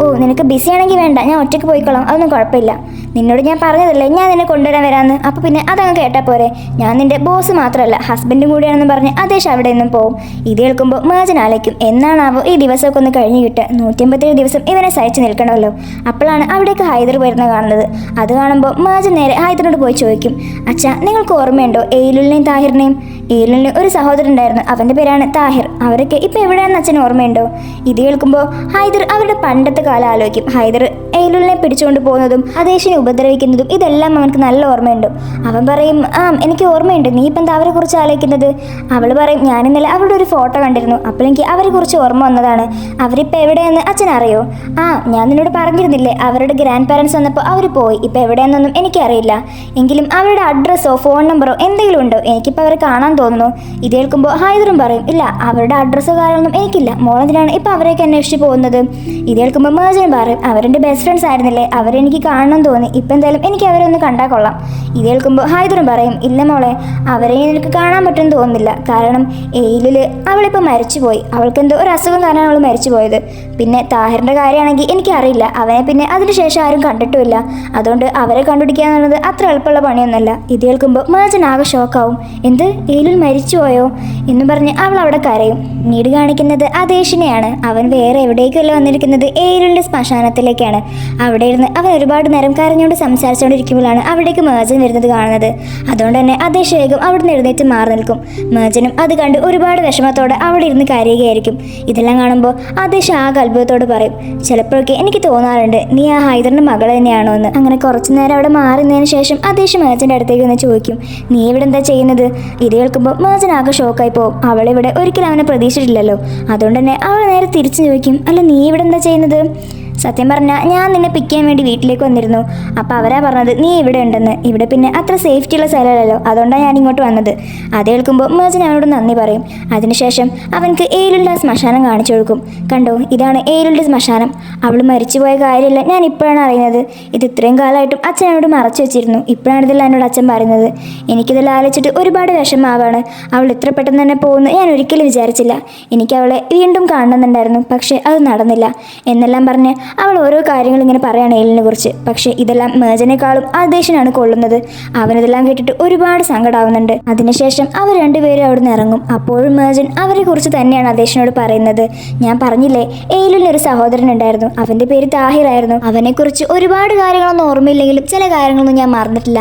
ഓ നിനക്ക് ബിസി ആണെങ്കിൽ വേണ്ട, ഞാൻ ഒറ്റയ്ക്ക് പോയിക്കോളാം, അതൊന്നും കുഴപ്പമില്ല. നിന്നോട് ഞാൻ പറഞ്ഞതല്ലേ ഞാൻ നിന്നെ കൊണ്ടുവരാൻ വരാമെന്ന്, അപ്പോൾ പിന്നെ അതങ്ങ് കേട്ടാൽ പോരെ, ഞാൻ നിന്റെ ബോസ് മാത്രമല്ല ഹസ്ബൻഡും കൂടിയാണെന്ന് പറഞ്ഞ് അദേശ് അവിടെ നിന്നും പോവും. ഇത് കേൾക്കുമ്പോൾ മേജൻ ആലോചിക്കും, എന്നാണാവോ ഈ ദിവസമൊക്കെ ഒന്ന് കഴിഞ്ഞ് കിട്ടുക, 157 ദിവസം ഇവനെ സഹിച്ച് നിൽക്കണമല്ലോ. അപ്പോഴാണ് അവിടേക്ക് ഹൈദർ വരുന്നത് കാണുന്നത്. അത് കാണുമ്പോൾ മേജൻ നേരെ ഹൈദറിനോട് പോയി ചോദിക്കും, അച്ഛാ നിങ്ങൾക്ക് ഓർമ്മയുണ്ടോ എയിലുളിനെയും താഹിറിനെയും? എയിലുളിന് ഒരു സഹോദരൻ ഉണ്ടായിരുന്നു, അവൻ്റെ പേരാണ് താഹിർ. അവരൊക്കെ ഇപ്പം എവിടെയാണെന്ന് അച്ഛൻ ഓർമ്മയുണ്ടോ? ഇത് കേൾക്കുമ്പോൾ ഹൈദർ അവരുടെ പണ്ടത്തെ കാലം ആലോചിക്കും. ഹൈദർ എയിലുളിനെ പിടിച്ചുകൊണ്ട് പോകുന്നതും അദേശിനെ ഉപദ്രവിക്കുന്നതും ഇതെല്ലാം അവനക്ക് നല്ല ഓർമ്മയുണ്ട്. അവൻ പറയും, ആ എനിക്ക് ഓർമ്മയുണ്ട്, നീ ഇപ്പം എന്താ അവരെ കുറിച്ച് ആലോചിക്കുന്നത്? അവൾ പറയും, ഞാൻ ഇന്നലെ അവരുടെ ഒരു ഫോട്ടോ കണ്ടിരുന്നു, അപ്പോൾ എനിക്ക് അവരെ കുറിച്ച് ഓർമ്മ വന്നതാണ്. അവരിപ്പോൾ എവിടെയെന്ന് അച്ഛൻ അറിയോ? ആ ഞാൻ നിന്നോട് പറഞ്ഞിരുന്നില്ലേ, അവരുടെ ഗ്രാൻഡ് പാരൻസ് വന്നപ്പോൾ അവർ പോയി, ഇപ്പോൾ എവിടെയെന്നൊന്നും എനിക്കറിയില്ല, എങ്കിലും അവരുടെ അഡ്രസ്സോ ഫോൺ നമ്പറോ എന്തെങ്കിലും ഉണ്ടോ? എനിക്കിപ്പോൾ അവരെ കാണാൻ തോന്നുന്നു. ഇത് കേൾക്കുമ്പോൾ ഹൈദറും പറയും, ഇല്ല അവരുടെ അഡ്രസ്സോ കാര്യമൊന്നും എനിക്കില്ല, മോളെന്തിനാണ് ഇപ്പോൾ അവരെയൊക്കെ അന്വേഷിച്ച് പോകുന്നത്? ഇത് കേൾക്കുമ്പോൾ മേജൻ പറയും, അവരെൻ്റെ ബെസ്റ്റ് ഫ്രണ്ട്സ് ആയിരുന്നില്ലേ, അവരെനിക്ക് കാണണം തോന്നി, ഇപ്പം എന്തായാലും എനിക്ക് അവരെ ഒന്ന് കണ്ടാൽ കൊള്ളാം. ഇത് കേൾക്കുമ്പോൾ ഹൈദറും പറയും, ഇല്ല മോളെ അവരെ നിനക്ക് കാണാൻ പറ്റുമെന്ന് തോന്നുന്നില്ല, കാരണം എയിലില് അവളിപ്പോൾ മരിച്ചുപോയി, അവൾക്കെന്തോ ഒരു അസുഖം കാരണമാണ് അവൾ മരിച്ചു പോയത്. പിന്നെ താഹിറിൻ്റെ കാര്യമാണെങ്കിൽ എനിക്കറിയില്ല, അവനെ പിന്നെ അതിനുശേഷം ആരും കണ്ടിട്ടുമില്ല, അതുകൊണ്ട് അവരെ കണ്ടുപിടിക്കുക എന്നുള്ളത് അത്ര എളുപ്പമുള്ള പണിയൊന്നുമല്ല. ഇത് കേൾക്കുമ്പോൾ മേജൻ ആകെ ഷോക്കാവും, എന്ത് എയിലിൽ മരിച്ചുപോയോ എന്ന് പറഞ്ഞ് അവൾ അവിടെ കരയും. പിന്നീട് കാണിക്കുന്നത് അദേശിനെയാണ്. അവൻ വേറെ എവിടേക്കല്ല വന്നിരിക്കുന്നത്, എയിലിൻ്റെ ശ്മശാനത്തിലേക്കാണ്. അവിടെ ഇരുന്ന് അവൻ ഒരുപാട് നേരം കരഞ്ഞുകൊണ്ട് സംസാരിച്ചുകൊണ്ടിരിക്കുമ്പോഴാണ് അവിടേക്ക് മേജൻ വരുന്നത് കാണുന്നത്. അതുകൊണ്ട് തന്നെ അദേശ് വേഗം അവിടെ നിന്ന് എഴുന്നേറ്റ് മാറി നിൽക്കും. മേജനും അത് കണ്ട് ഒരുപാട് വിഷമത്തോടെ അവിടെ ഇരുന്ന് കരയുകയായിരിക്കും. ഇതെല്ലാം കാണുമ്പോൾ അദേശ് ആകെ അത്ഭുതത്തോട് പറയും, ചിലപ്പോഴൊക്കെ എനിക്ക് തോന്നാറുണ്ട് നീ ആ ഹൈദറിൻ്റെ മകൾ തന്നെയാണോ എന്ന്. അങ്ങനെ കുറച്ചു നേരം അവിടെ മാറുന്നതിന് ശേഷം അദേശ് മേജൻ്റെ അടുത്തേക്ക് വന്ന് ചോദിക്കും, നീ ഇവിടെ എന്താ ചെയ്യുന്നത്? ഇത് കേൾക്കുമ്പോൾ മേജൻ ആകെ ഷോക്കായി പോകും. അവളിവിടെ ഒരിക്കലും അവനെ പ്രതീക്ഷിച്ചിട്ടില്ലല്ലോ. അതുകൊണ്ട് തന്നെ അവൾ നേരെ തിരിച്ചു ചോദിക്കും, അല്ല നീ ഇവിടെ എന്താ ചെയ്യുന്നത്? സത്യം പറഞ്ഞാൽ ഞാൻ നിന്നെ പിക്ക് ചെയ്യാൻ വേണ്ടി വീട്ടിലേക്ക് വന്നിരുന്നു, അപ്പോൾ അവരാ പറഞ്ഞത് നീ ഇവിടെ ഉണ്ടെന്ന്. ഇവിടെ പിന്നെ അത്ര സേഫ്റ്റി ഉള്ള സ്ഥലമല്ലല്ലോ, അതുകൊണ്ടാണ് ഞാൻ ഇങ്ങോട്ട് വന്നത്. അത് കേൾക്കുമ്പോൾ മേജൻ അവനോട് നന്ദി പറയും. അതിനുശേഷം അവനക്ക് എയിലുളുടെ ശ്മശാനം കാണിച്ചു കൊടുക്കും. കണ്ടോ, ഇതാണ് എയിലുളുടെ ശ്മശാനം. അവൾ മരിച്ചുപോയ കാര്യമില്ല ഞാൻ ഇപ്പോഴാണ് അറിയുന്നത്. ഇത് ഇത്രയും കാലമായിട്ടും അച്ഛൻ എന്നോട് മറച്ചു വെച്ചിരുന്നു. ഇപ്പോഴാണ് ഇതെല്ലാം എന്നോട് അച്ഛൻ പറയുന്നത്. എനിക്കിതെല്ലാം ആലോചിച്ചിട്ട് ഒരുപാട് വിഷമാവാണ്. അവൾ ഇത്ര പെട്ടെന്ന് തന്നെ പോകുന്നു ഞാൻ ഒരിക്കലും വിചാരിച്ചില്ല. എനിക്ക് അവളെ വീണ്ടും കാണണമെന്നുണ്ടായിരുന്നു, പക്ഷേ അത് നടന്നില്ല എന്നെല്ലാം പറഞ്ഞ് അവൾ ഓരോ കാര്യങ്ങൾ ഇങ്ങനെ പറയാണ് എയിലിനെ കുറിച്ച്. പക്ഷേ ഇതെല്ലാം മേജനേക്കാളും അദേശിനാണ് കൊള്ളുന്നത്. അവനതെല്ലാം കേട്ടിട്ട് ഒരുപാട് സങ്കടമാവുന്നുണ്ട്. അതിനുശേഷം അവർ രണ്ടുപേരും അവിടെ നിന്ന് ഇറങ്ങും. അപ്പോഴും മേജൻ അവരെ കുറിച്ച് തന്നെയാണ് അദേശിനോട് പറയുന്നത്. ഞാൻ പറഞ്ഞില്ലേ എയിലിന് ഒരു സഹോദരൻ ഉണ്ടായിരുന്നു, അവൻ്റെ പേര് താഹിറായിരുന്നു. അവനെക്കുറിച്ച് ഒരുപാട് കാര്യങ്ങളൊന്നും ഓർമ്മയില്ലെങ്കിലും ചില കാര്യങ്ങളൊന്നും ഞാൻ മറന്നിട്ടില്ല.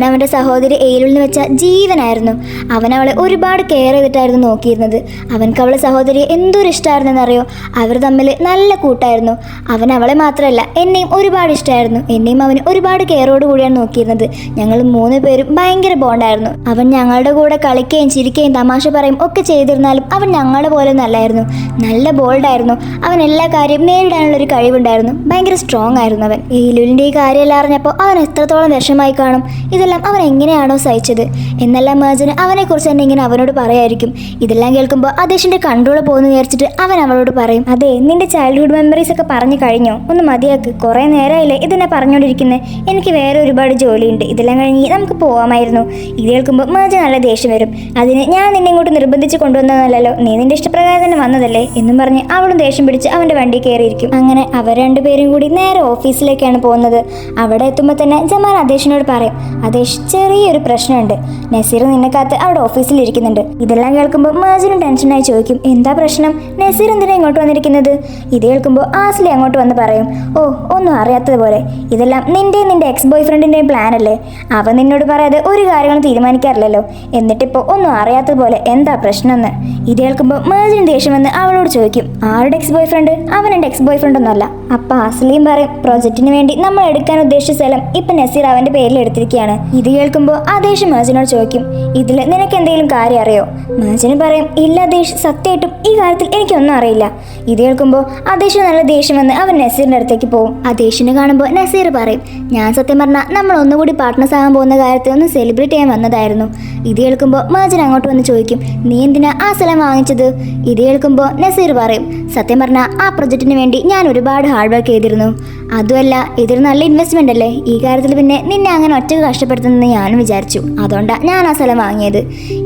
അവൻ്റെ സഹോദരി എയിലിന് വെച്ച ജീവനായിരുന്നു. അവൻ അവളെ ഒരുപാട് കെയർ ചെയ്തിട്ടായിരുന്നു നോക്കിയിരുന്നത്. അവൻക്ക് അവളെ സഹോദരിയെ എന്തൊരു ഇഷ്ടമായിരുന്നെന്നറിയോ? അവർ തമ്മിൽ നല്ല കൂട്ടായിരുന്നു. അവൻ അവളെ മാത്രമല്ല എന്നെയും ഒരുപാട് ഇഷ്ടമായിരുന്നു. എന്നെയും അവന് ഒരുപാട് കെയറോട് കൂടിയാണ് നോക്കിയിരുന്നത്. ഞങ്ങൾ 3 പേരും ഭയങ്കര ബോണ്ടായിരുന്നു. അവൻ ഞങ്ങളുടെ കൂടെ കളിക്കുകയും ചിരിക്കുകയും തമാശ പറയും ഒക്കെ ചെയ്തിരുന്നാലും അവൻ ഞങ്ങളുടെ പോലെ നല്ലായിരുന്നു. നല്ല ബോൾഡായിരുന്നു. അവൻ എല്ലാ കാര്യവും നേരിടാനുള്ളൊരു കഴിവുണ്ടായിരുന്നു. ഭയങ്കര സ്ട്രോങ് ആയിരുന്നു അവൻ. ഈ ലുലിൻ്റെ ഈ കാര്യമെല്ലാം അറിഞ്ഞപ്പോൾ അവൻ എത്രത്തോളം വിഷമായി കാണും. ഇതെല്ലാം അവൻ എങ്ങനെയാണോ സഹിച്ചത് എന്നെല്ലാം മേജന് അവനെക്കുറിച്ച് തന്നെ ഇങ്ങനെ അവനോട് പറയായിരിക്കും. ഇതെല്ലാം കേൾക്കുമ്പോൾ അദേശിൻ്റെ കൺട്രോൾ പോകുന്നു വിചാരിച്ചിട്ട് അവൻ അവളോട് പറയും, അതെ നിന്റെ ചൈൽഡ്ഹുഡ് മെമ്മറീസ് ഒക്കെ പറഞ്ഞു കഴിഞ്ഞോ, ഒന്ന് മതിയാക്ക്, കുറേ നേരമായില്ലേ ഇതെന്നെ പറഞ്ഞുകൊണ്ടിരിക്കുന്നത്, എനിക്ക് വേറെ ഒരുപാട് ജോലിയുണ്ട്, ഇതെല്ലാം കഴിഞ്ഞ് നമുക്ക് പോകാമായിരുന്നു. ഇത് കേൾക്കുമ്പോൾ മേജൻ നല്ല ദേഷ്യം വരും. അതിന് ഞാൻ നിന്നെ ഇങ്ങോട്ട് നിർബന്ധിച്ച് കൊണ്ടുവന്നതല്ലല്ലോ, നീ നിന്റെ ഇഷ്ടപ്രകാരം തന്നെ വന്നതല്ലേ എന്നും പറഞ്ഞ് അവളും ദേഷ്യം പിടിച്ച് അവൻ്റെ വണ്ടി കയറിയിരിക്കും. അങ്ങനെ അവർ രണ്ടുപേരും കൂടി നേരെ ഓഫീസിലേക്കാണ് പോകുന്നത്. അവിടെ എത്തുമ്പോൾ തന്നെ ജമാൽ അദേശിനോട് പറയും, അദേശ് ചെറിയൊരു പ്രശ്നമുണ്ട്, നസീർ നിന്നെ കാത്ത് അവിടെ ഓഫീസിൽ ഇരിക്കുന്നുണ്ട്. ഇതെല്ലാം കേൾക്കുമ്പോൾ മേജനും ടെൻഷനായി ചോദിക്കും, എന്താ പ്രശ്നം? നസീർ എന്തിനാ ഇങ്ങോട്ട് വന്നിരിക്കുന്നത്? ഇത് കേൾക്കുമ്പോൾ ആസ്ലി അങ്ങോട്ട് വന്ന് പറയും, ഓ ഒന്നും അറിയാത്തതുപോലെ, ഇതെല്ലാം നിന്റെ എക്സ് ബോയ് ഫ്രണ്ടിൻ്റെയും പ്ലാൻ അല്ലേ? അവൻ നിന്നോട് പറയാതെ ഒരു കാര്യങ്ങളും തീരുമാനിക്കാറില്ലല്ലോ, എന്നിട്ടിപ്പോൾ ഒന്നും അറിയാത്തതുപോലെ എന്താ പ്രശ്നമെന്ന്. ഇത് കേൾക്കുമ്പോൾ മേജിന് ദേഷ്യം വന്ന് അവളോട് ചോദിക്കും, ആരുടെ എക്സ് ബോയ് ഫ്രണ്ട്? അവൻ എൻ്റെ എക്സ് ബോയ് ഫ്രണ്ട് ഒന്നുമല്ല. അപ്പം ആസ്ലിയും പറയും, പ്രൊജക്റ്റിന് വേണ്ടി നമ്മൾ എടുക്കാൻ ഉദ്ദേശിച്ച സ്ഥലം ഇപ്പം നസീർ അവൻ്റെ പേരിൽ എടുത്തിരിക്കുകയാണ്. ഇത് കേൾക്കുമ്പോൾ ആദേശ് മേജിനോട് ചോദിക്കും, ഇതിൽ നിനക്ക് എന്തെങ്കിലും കാര്യം അറിയോ? മേജിന് പറയും, ഇല്ല ആദേശ്, സത്യമായിട്ടും ഈ കാര്യത്തിൽ എനിക്കൊന്നും അറിയില്ല. ഇത് കേൾക്കുമ്പോൾ ആദേശ് നല്ല ദേഷ്യം വന്ന് അവൻ നസീറിൻ്റെ അടുത്തേക്ക് പോകും. ആദേശിനെ കാണുമ്പോൾ നസീർ പറയും, ഞാൻ സത്യം പറഞ്ഞാൽ നമ്മൾ ഒന്നുകൂടി പാർട്ട്നേഴ്സ് ആകാൻ പോകുന്ന കാര്യത്തിൽ ഒന്ന് സെലിബ്രേറ്റ് ചെയ്യാൻ വന്നതായിരുന്നു. ഇത് കേൾക്കുമ്പോൾ മേജൻ അങ്ങോട്ട് വന്ന് ചോദിക്കും, നീ എന്തിനാ ആ സ്ഥലം വാങ്ങിച്ചത്? ഇത് കേൾക്കുമ്പോൾ നസീർ പറയും, സത്യം പറഞ്ഞാൽ ആ പ്രൊജക്റ്റിന് വേണ്ടി ഞാൻ ഒരുപാട് ഹാർഡ് വർക്ക് ചെയ്തിരുന്നു. അതുമല്ല, ഇതൊരു നല്ല ഇൻവെസ്റ്റ്മെൻ്റ് അല്ലേ? ഈ കാര്യത്തിൽ പിന്നെ നിന്നെ അങ്ങനെ ഒറ്റക്ക് കഷ്ടപ്പെടുത്തുന്നെന്ന് ഞാനും വിചാരിച്ചു. അതുകൊണ്ടാണ് ഞാൻ ആ സ്ഥലം വാങ്ങിയത്.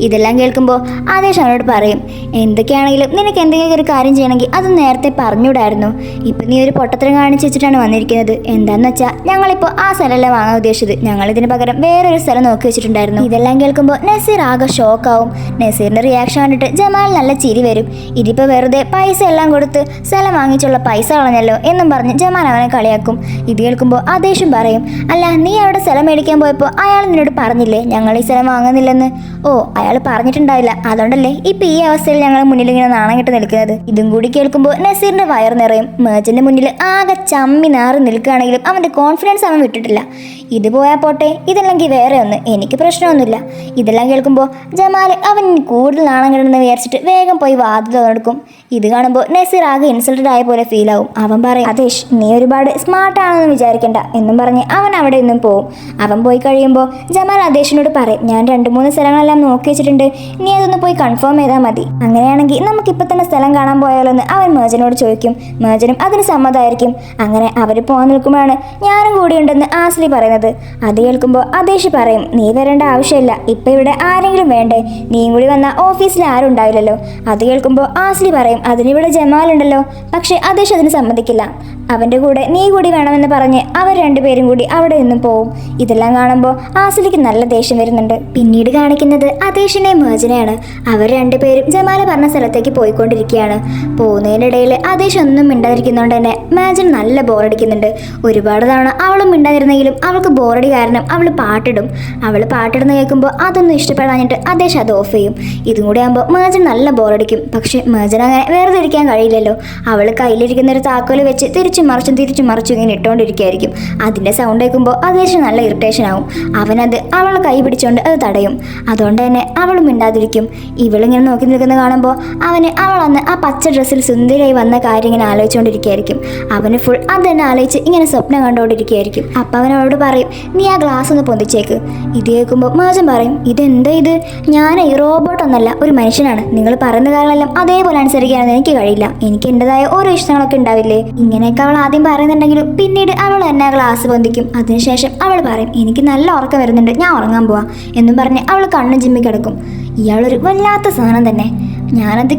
ഇതെല്ലാം കേൾക്കുമ്പോൾ ആദേശ് അവനോട് പറയും, എന്തൊക്കെയാണെങ്കിലും നിനക്ക് എന്തെങ്കിലും ഒരു കാര്യം ചെയ്യണമെങ്കിൽ അത് നേരത്തെ പറഞ്ഞുകൂടായിരുന്നു. ഇപ്പം നീ ഒരു പൊട്ടത്തരം കാണിച്ച് വെച്ചിട്ടാണ് വന്നിരിക്കുന്നത്. എന്താണെന്ന് വെച്ചാൽ ഞങ്ങളിപ്പോൾ ആ സ്ഥലമല്ല വാങ്ങാൻ ഉദ്ദേശിച്ചത്, ഞങ്ങളിതിന് പകരം വേറൊരു സ്ഥലം നോക്കി വെച്ചിട്ടുണ്ടായിരുന്നു. ഇതെല്ലാം കേൾക്കുമ്പോൾ നസീർ ആകെ ഷോക്കാവും. നസീറിൻ്റെ റിയാക്ഷൻ കണ്ടിട്ട് ജമാൽ നല്ല ചിരി വരും. ഇതിപ്പോൾ വെറുതെ പൈസ എല്ലാം കൊടുത്ത് സ്ഥലം വാങ്ങിച്ചുള്ള പൈസ കളഞ്ഞല്ലോ എന്നും പറഞ്ഞ് ജമാൽ അവനെ കളിയാക്കും. ഇത് കേൾക്കുമ്പോൾ ആദേശം പറയും, അല്ല നീ അവിടെ സ്ഥലം മേടിക്കാൻ പോയപ്പോൾ അയാൾ നിന്നോട് പറഞ്ഞില്ലേ ഞങ്ങൾ ഈ സ്ഥലം വാങ്ങുന്നില്ലെന്ന്? ഓ, അയാൾ പറഞ്ഞിട്ടുണ്ടാവില്ല, അതുകൊണ്ടല്ലേ ഇപ്പം ഈ അവസ്ഥയിൽ ഞങ്ങൾ മുന്നിൽ ഇങ്ങനെ നാണം കെട്ട് നിൽക്കുന്നത്. ഇതും കൂടി കേൾക്കുമ്പോൾ നസീറിൻ്റെ വയർ നിറയും. മേജൻ്റെ മുന്നിൽ ആകെ ചമ്മി നാറി നിൽക്കുകയാണെങ്കിലും അവൻ്റെ കോൺഫിഡൻസ് അവൻ വിട്ടിട്ടില്ല. ഇത് പോയാൽ പോട്ടെ, ഇതല്ലെങ്കിൽ വേറെ ഒന്ന്, എനിക്ക് പ്രശ്നമൊന്നുമില്ല. ഇതെല്ലാം കേൾക്കുമ്പോൾ ജമാൽ അവൻ കൂടുതൽ നാണം കിടന്ന് വിചാരിച്ചിട്ട് വേഗം പോയി വാതിൽ തുറക്കും. ഇത് കാണുമ്പോൾ നസീർ ആകെ ഇൻസൾട്ടഡ് ആയ പോലെ ഫീൽ ആവും. അവൻ പറയും, അതേഷ് നീ ഒരുപാട് സ്മാർട്ടാണെന്ന് വിചാരിക്കണ്ട എന്നും പറഞ്ഞ് അവൻ അവിടെ നിന്നും പോവും. അവൻ പോയി കഴിയുമ്പോൾ ജമാൽ ആദേശിനോട് പറയും, ഞാൻ 2-3 സ്ഥലങ്ങളെല്ലാം നോക്കി വെച്ചിട്ടുണ്ട്, നീ അതൊന്ന് പോയി കൺഫേം ചെയ്താൽ മതി. അങ്ങനെയാണെങ്കിൽ നമുക്കിപ്പോൾ തന്നെ സ്ഥലം കാണാൻ പോയാലോന്ന് അവൻ മേജനോട് ചോദിക്കും. മേജനും അതിന് സമ്മതമായിരിക്കും. അങ്ങനെ അവർ പോകാൻ നിൽക്കുമ്പോഴാണ് ഞാനും കൂടി ഉണ്ടെന്ന് ആസ്ലി പറയുന്നത്. അത് കേൾക്കുമ്പോൾ ആദേശ് പറയും, നീ വരേണ്ട ആവശ്യമില്ല, ഇപ്പം ഇവിടെ ആരെങ്കിലും വേണ്ടേ? നീയും കൂടി വന്നാൽ ഓഫീസിൽ ആരും ഉണ്ടാവില്ലല്ലോ. അത് കേൾക്കുമ്പോൾ ആസ്ലി പറയും, അതിനിവിടെ ജമാലുണ്ടല്ലോ. പക്ഷേ ആദേശ് അതിന് സമ്മതിക്കില്ല. അവൻ്റെ കൂടെ നീ കൂടി വേണമെന്ന് പറഞ്ഞ് അവർ രണ്ടുപേരും കൂടി അവിടെ നിന്നും പോവും. ഇതെല്ലാം കാണുമ്പോൾ ആസ്ലിക്ക് നല്ല ദേഷ്യം വരുന്നുണ്ട്. പിന്നീട് കാണിക്കുന്നത് ആദേശിനെയും മേജനെയാണ്. അവർ രണ്ടുപേരും ജമാൽ പറഞ്ഞ സ്ഥലത്തേക്ക് പോയിക്കൊണ്ടിരിക്കുകയാണ്. പോകുന്നതിനിടയിൽ ആദേശ് ഒന്നും മിണ്ടാതിരിക്കുന്നതുകൊണ്ട് തന്നെ മേജൻ നല്ല ബോറടിക്കുന്നുണ്ട്. ഒരുപാട് തവണ അവളും മിണ്ടാതിരുന്നെങ്കിലും അവൾക്ക് ബോറടി കാരണം അവൾ പാട്ടിടും. അവൾ പാട്ടിടുന്ന കേൾക്കുമ്പോൾ അതൊന്നും ഇഷ്ടപ്പെടാഞ്ഞിട്ട് ആദേശ് അത് ഓഫ് ചെയ്യും. ഇതും കൂടി ആകുമ്പോൾ മേജൻ നല്ല ബോറടിക്കും. പക്ഷേ മേജൻ അങ്ങനെ വെറുതെ ഇരിക്കാൻ കഴിയില്ലല്ലോ. അവൾ കയ്യിലിരിക്കുന്ന ഒരു താക്കോല് വെച്ച് തിരിച്ചു മറിച്ചും ഇങ്ങനെ ഇട്ടുകൊണ്ടിരിക്കുകയായിരിക്കും. അതിൻ്റെ സൗണ്ട് കേൾക്കുമ്പോൾ ആദേശ് നല്ല ഇറിറ്റേഷൻ ആവും. അവനത് അവളെ കൈ പിടിച്ചുകൊണ്ട് അത് തടയും. അതുകൊണ്ട് തന്നെ അവളും മിണ്ടാതിരിക്കും. ഇവളിങ്ങനെ നോക്കി നിൽക്കുന്ന കാണുമ്പോൾ അവന് അവൾ അന്ന് ആ പച്ച ഡ്രസ്സിൽ സുന്ദരിയായി വന്ന കാര്യം ഇങ്ങനെ ആലോചിച്ചുകൊണ്ടിരിക്കുകയായിരിക്കും. അവന് ഫുൾ അത് തന്നെ ആലോചിച്ച് ഇങ്ങനെ സ്വപ്നം കണ്ടുകൊണ്ടിരിക്കുകയായിരിക്കും. അപ്പം അവൻ അവളോട് പറയും, നീ ആ ഗ്ലാസ് ഒന്ന് പൊന്തിച്ചേക്ക്. ഇത് കേൾക്കുമ്പോൾ മേജൻ പറയും, ഇതെന്താ ഇത്? ഞാൻ ഈ റോബോട്ടൊന്നല്ല, ഒരു മനുഷ്യനാണ്. നിങ്ങൾ പറയുന്ന കാര്യങ്ങളെല്ലാം അതേപോലെ അനുസരിക്കാനൊന്നും എനിക്ക് കഴിയില്ല. എനിക്ക് എൻ്റെതായ ഓരോ ഇഷ്ടങ്ങളൊക്കെ ഉണ്ടാവില്ലേ? ഇങ്ങനെയൊക്കെ അവൾ ആദ്യം പറയുന്നുണ്ടെങ്കിലും പിന്നീട് അവൾ തന്നെ ആ ഗ്ലാസ് പൊന്തിക്കും. അതിനുശേഷം അവൾ പറയും, എനിക്ക് നല്ല ഉറക്കം വരുന്നുണ്ട്, ഞാൻ ഉറങ്ങാൻ പോവാം എന്നും പറഞ്ഞ് അവൾ കണ്ണും ചിമ്മി കിടക്കും. ഇയാളൊരു വല്ലാത്ത സാധനം തന്നെ. ഞാനത്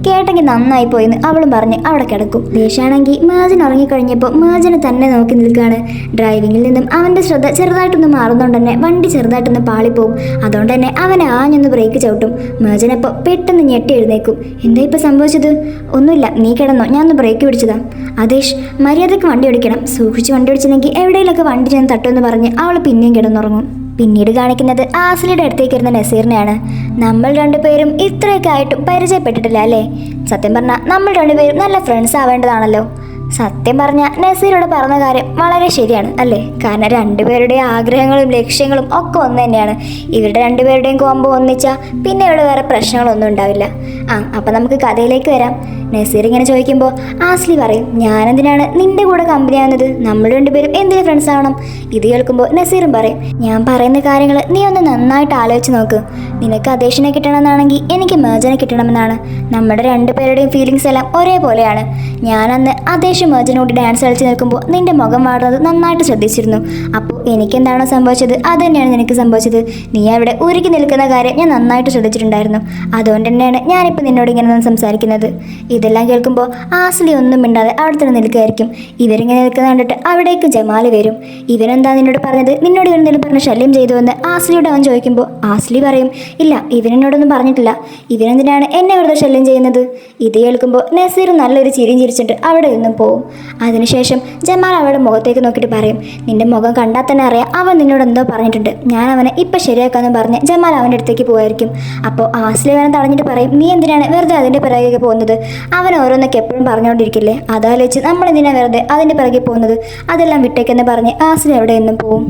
കേട്ടെങ്കിൽ നന്നായി പോയെന്ന് അവളും പറഞ്ഞ് അവിടെ കിടക്കും. ദേശാണെങ്കിൽ മേജൻ ഉറങ്ങിക്കഴിഞ്ഞപ്പോൾ മേജനെ തന്നെ നോക്കി നിൽക്കുകയാണ്. ഡ്രൈവിങ്ങിൽ നിന്നും അവൻ്റെ ശ്രദ്ധ ചെറുതായിട്ടൊന്ന് മാറുന്നതുകൊണ്ട് തന്നെ വണ്ടി ചെറുതായിട്ടൊന്ന് പാളിപ്പോവും. അതുകൊണ്ട് തന്നെ അവൻ ആഞ്ഞൊന്ന് ബ്രേക്ക് ചവിട്ടും. മേജനപ്പോൾ പെട്ടെന്ന് ഞെട്ടി എഴുന്നേക്കും. എന്താ ഇപ്പോൾ സംഭവിച്ചത്? ഒന്നുമില്ല, നീ കിടന്നോ, ഞാൻ ഒന്ന് ബ്രേക്ക് പിടിച്ചതാ. അതേഷ്, മര്യാദയ്ക്ക് വണ്ടി ഓടിക്കണം, സൂക്ഷിച്ച് വണ്ടി ഓടിച്ചില്ലെങ്കിൽ എവിടെയെങ്കിലൊക്കെ വണ്ടി ചെന്ന് തട്ടുമെന്ന് പറഞ്ഞ് അവൾ പിന്നെയും കിടന്നുറങ്ങും. പിന്നീട് കാണിക്കുന്നത് ആസ്ലിയുടെ അടുത്തേക്ക് ഇരുന്ന നസീറിനെയാണ്. നമ്മൾ രണ്ടുപേരും ഇത്രയൊക്കെ ആയിട്ടും പരിചയപ്പെട്ടിട്ടില്ല അല്ലേ? സത്യം പറഞ്ഞാൽ നമ്മൾ രണ്ടുപേരും നല്ല ഫ്രണ്ട്സ് ആവേണ്ടതാണല്ലോ. സത്യം പറഞ്ഞാൽ നസീറോട് പറഞ്ഞ കാര്യം വളരെ ശരിയാണ് അല്ലേ? കാരണം രണ്ടുപേരുടെ ആഗ്രഹങ്ങളും ലക്ഷ്യങ്ങളും ഒക്കെ ഒന്ന് തന്നെയാണ്. ഇവരുടെ രണ്ടുപേരുടെയും കോമ്പോ ഒന്നിച്ചാൽ പിന്നെ ഇവിടെ വേറെ പ്രശ്നങ്ങളൊന്നും ഉണ്ടാവില്ല. അപ്പം നമുക്ക് കഥയിലേക്ക് വരാം. നസീർ ഇങ്ങനെ ചോദിക്കുമ്പോൾ ആസ്ലി പറയും, ഞാനെന്തിനാണ് നിന്റെ കൂടെ കമ്പനി ആവുന്നത്? നമ്മൾ രണ്ടുപേരും എന്തിനു ഫ്രണ്ട്സ് ആവണം? ഇത് കേൾക്കുമ്പോൾ നസീറും പറയും, ഞാൻ പറയുന്ന കാര്യങ്ങൾ നീ ഒന്ന് നന്നായിട്ട് ആലോചിച്ച് നോക്ക്. നിനക്ക് ആദേശിനെ കിട്ടണമെന്നാണെങ്കിൽ എനിക്ക് മേജനെ കിട്ടണമെന്നാണ്. നമ്മുടെ രണ്ടുപേരുടെയും ഫീലിങ്സ് എല്ലാം ഒരേപോലെയാണ്. ഞാനന്ന് ആദേശ് മേജനോട് ഡാൻസ് കളിച്ച് നിൽക്കുമ്പോൾ നിന്റെ മുഖം മാറുന്നത് നന്നായിട്ട് ശ്രദ്ധിച്ചിരുന്നു. അപ്പോൾ എനിക്കെന്താണോ സംഭവിച്ചത് അത് തന്നെയാണ് നിനക്ക് സംഭവിച്ചത്. നീ അവിടെ ഉരുക്കി നിൽക്കുന്ന കാര്യം ഞാൻ നന്നായിട്ട് ശ്രദ്ധിച്ചിട്ടുണ്ടായിരുന്നു. അതുകൊണ്ട് തന്നെയാണ് ഞാനിപ്പോൾ നിന്നോട് ഇങ്ങനെ സംസാരിക്കുന്നത്. ഇതെല്ലാം കേൾക്കുമ്പോൾ ആസ്ലി ഒന്നും മിണ്ടാതെ അവിടെ തന്നെ നിൽക്കുകയായിരിക്കും. ഇവരിങ്ങനെ നിൽക്കുന്ന കണ്ടിട്ട് അവിടേക്ക് ജമാൽ വരും. ഇവനെന്താ നിന്നോട് പറഞ്ഞത്? നിന്നോട് ഇവരെന്തെങ്കിലും പറഞ്ഞ് ശല്യം ചെയ്തു എന്ന് ആസ്ലിയോട് അവൻ ചോദിക്കുമ്പോൾ ആസ്ലി പറയും, ഇല്ല, ഇവനെന്നോടൊന്നും പറഞ്ഞിട്ടില്ല. ഇവനെന്തിനാണ് എന്നെ വെറുതെ ശല്യം ചെയ്യുന്നത്? ഇത് കേൾക്കുമ്പോൾ നസീർ നല്ലൊരു ചിരിയും ചിരിച്ചിട്ട് അവിടെ നിന്നും പോകും. പോകും. അതിനുശേഷം ജമാൽ അവളുടെ മുഖത്തേക്ക് നോക്കിയിട്ട് പറയും, നിന്റെ മുഖം കണ്ടാൽ തന്നെ അറിയാം അവൻ നിന്നോട് എന്തോ പറഞ്ഞിട്ടുണ്ട്, ഞാൻ അവനെ ഇപ്പം ശരിയാക്കാമെന്ന് പറഞ്ഞ് ജമാൽ അവൻ്റെ അടുത്തേക്ക് പോയായിരിക്കും. അപ്പോൾ ആസ്ലി അവനെ തടഞ്ഞിട്ട് പറയും, നീ എന്തിനാണ് വെറുതെ അതിൻ്റെ പിറകെ പോകുന്നത്? അവൻ ഓരോന്നൊക്കെ എപ്പോഴും പറഞ്ഞുകൊണ്ടിരിക്കില്ലേ, അതാലോചിച്ച് നമ്മളെന്തിനാണ് വെറുതെ അതിൻ്റെ പിറകെ പോകുന്നത്? അതെല്ലാം വിട്ടേക്കെന്ന് പറഞ്ഞ് ആസ്ലി അവിടെ നിന്നും പോവും.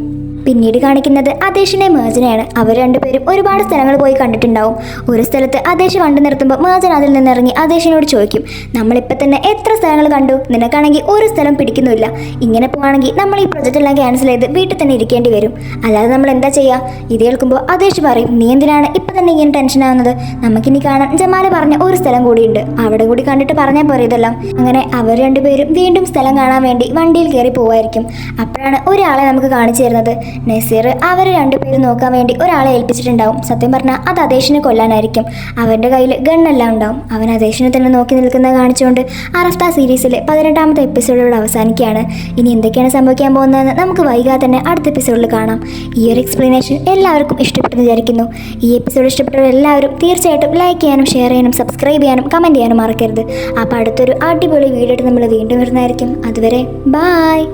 പിന്നീട് കാണിക്കുന്നത് അദേശിനെ മേജനെയാണ്. അവർ രണ്ടുപേരും ഒരുപാട് സ്ഥലങ്ങൾ പോയി കണ്ടിട്ടുണ്ടാവും. ഒരു സ്ഥലത്ത് അദേശ് വണ്ടി നിർത്തുമ്പോൾ മേജൻ അതിൽ നിന്നിറങ്ങി അദേശിനോട് ചോദിക്കും, നമ്മളിപ്പോൾ തന്നെ എത്ര സ്ഥലങ്ങൾ കണ്ടു, നിനക്കാണെങ്കിൽ ഒരു സ്ഥലം പിടിക്കുന്നില്ല, ഇങ്ങനെ പോവാണെങ്കിൽ നമ്മൾ ഈ പ്രൊജക്റ്റ് എല്ലാം ക്യാൻസൽ ചെയ്ത് വീട്ടിൽ തന്നെ ഇരിക്കേണ്ടി വരും, അല്ലാതെ നമ്മൾ എന്താ ചെയ്യുക? ഇത് കേൾക്കുമ്പോൾ അദേശ് പറയും, നീ എന്തിനാണ് ഇപ്പം തന്നെ ഇങ്ങനെ ടെൻഷൻ ആവുന്നത്? നമുക്കിനി കാണാൻ ജമാൽ പറഞ്ഞ ഒരു സ്ഥലം കൂടിയുണ്ട്, അവിടെ കൂടി കണ്ടിട്ട് പറഞ്ഞാൽ പോരെ ഇതെല്ലാം. അങ്ങനെ അവർ രണ്ടുപേരും വീണ്ടും സ്ഥലം കാണാൻ വേണ്ടി വണ്ടിയിൽ കയറി പോവായിരിക്കും. അപ്പോഴാണ് ഒരാളെ നമുക്ക് കാണിച്ചു തരുന്നത്. നസീർ അവർ രണ്ടുപേരും നോക്കാൻ വേണ്ടി ഒരാളെ ഏൽപ്പിച്ചിട്ടുണ്ടാവും. സത്യം പറഞ്ഞാൽ അത് അദേശിനെ കൊല്ലാനായിരിക്കും. അവൻ്റെ കയ്യിൽ ഗണ്ണെല്ലാം ഉണ്ടാവും. അവൻ അദേശിനെ തന്നെ നോക്കി നിൽക്കുന്നത് കാണിച്ചുകൊണ്ട് അറഫ്ത സീരീസിലെ 18ാമത്തെ എപ്പിസോഡിലൂടെ അവസാനിക്കുകയാണ്. ഇനി എന്തൊക്കെയാണ് സംഭവിക്കാൻ പോകുന്നതെന്ന് നമുക്ക് വൈകാതെ തന്നെ അടുത്ത എപ്പിസോഡിൽ കാണാം. ഈ ഒരു എക്സ്പ്ലനേഷൻ എല്ലാവർക്കും ഇഷ്ടപ്പെട്ടെന്ന് വിചാരിക്കുന്നു. ഈ എപ്പിസോഡ് ഇഷ്ടപ്പെട്ടവർ എല്ലാവരും തീർച്ചയായിട്ടും ലൈക്ക് ചെയ്യാനും ഷെയർ ചെയ്യാനും സബ്സ്ക്രൈബ് ചെയ്യാനും കമൻറ്റ് ചെയ്യാനും മറക്കരുത്. അപ്പോൾ അടുത്തൊരു അടിപൊളി വീഡിയോ ആയിട്ട് നമ്മൾ വീണ്ടും വരുന്നതായിരിക്കും. അതുവരെ ബായ്.